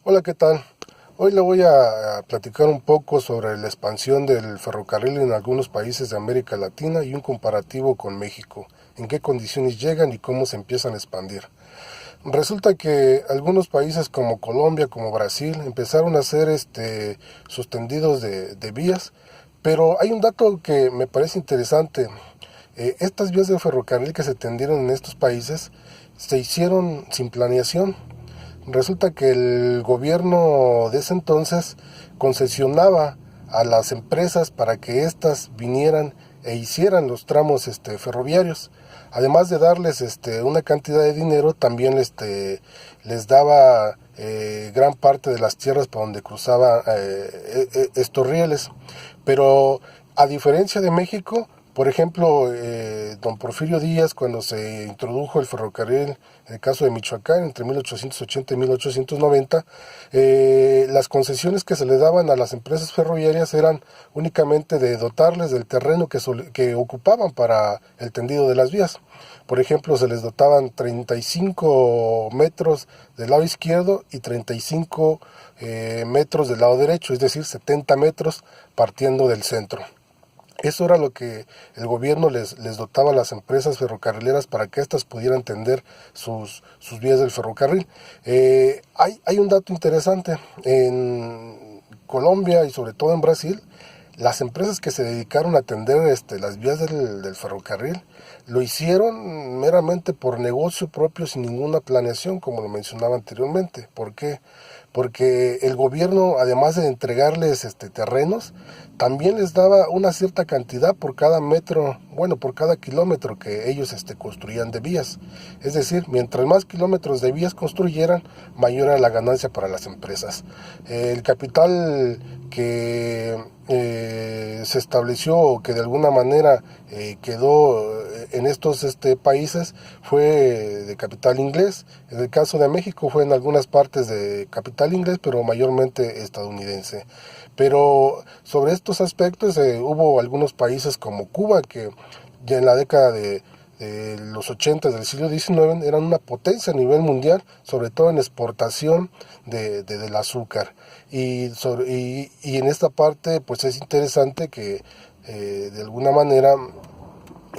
Hola, ¿qué tal? Hoy le voy a platicar un poco sobre la expansión del ferrocarril en algunos países de América Latina y un comparativo con México, en qué condiciones llegan y cómo se empiezan a expandir. Resulta que algunos países como Colombia, como Brasil, empezaron a hacer sus tendidos de vías, pero hay un dato que me parece interesante. Estas vías de ferrocarril que se tendieron en estos países se hicieron sin planeación. Resulta que el gobierno de ese entonces concesionaba a las empresas para que éstas vinieran e hicieran los tramos ferroviarios. Además de darles una cantidad de dinero, también les daba gran parte de las tierras por donde cruzaban estos rieles. Pero a diferencia de México, por ejemplo, don Porfirio Díaz, cuando se introdujo el ferrocarril, en el caso de Michoacán, entre 1880 y 1890, las concesiones que se le daban a las empresas ferroviarias eran únicamente de dotarles del terreno que ocupaban para el tendido de las vías. Por ejemplo, se les dotaban 35 metros del lado izquierdo y 35 metros del lado derecho, es decir, 70 metros partiendo del centro. Eso era lo que el gobierno les dotaba a las empresas ferrocarrileras para que éstas pudieran tender sus vías del ferrocarril. Hay un dato interesante. En Colombia y sobre todo en Brasil, las empresas que se dedicaron a tender las vías del ferrocarril lo hicieron meramente por negocio propio, sin ninguna planeación, como lo mencionaba anteriormente. ¿Por qué? Porque el gobierno, además de entregarles terrenos, también les daba una cierta cantidad por cada metro, bueno, por cada kilómetro que ellos construían de vías. Es decir, mientras más kilómetros de vías construyeran, mayor era la ganancia para las empresas. El capital que se estableció o que de alguna manera quedó en estos países fue de capital inglés. En el caso de México fue en algunas partes de capital inglés, pero mayormente estadounidense. Pero sobre estos aspectos hubo algunos países como Cuba que ya en la década de los 80 del siglo XIX eran una potencia a nivel mundial, sobre todo en exportación del azúcar. Y en esta parte pues es interesante que de alguna manera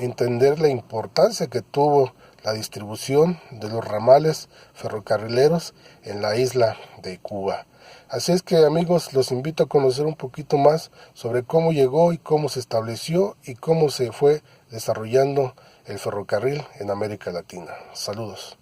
entender la importancia que tuvo la distribución de los ramales ferrocarrileros en la isla de Cuba. Así es que, amigos, los invito a conocer un poquito más sobre cómo llegó y cómo se estableció y cómo se fue desarrollando el ferrocarril en América Latina. Saludos.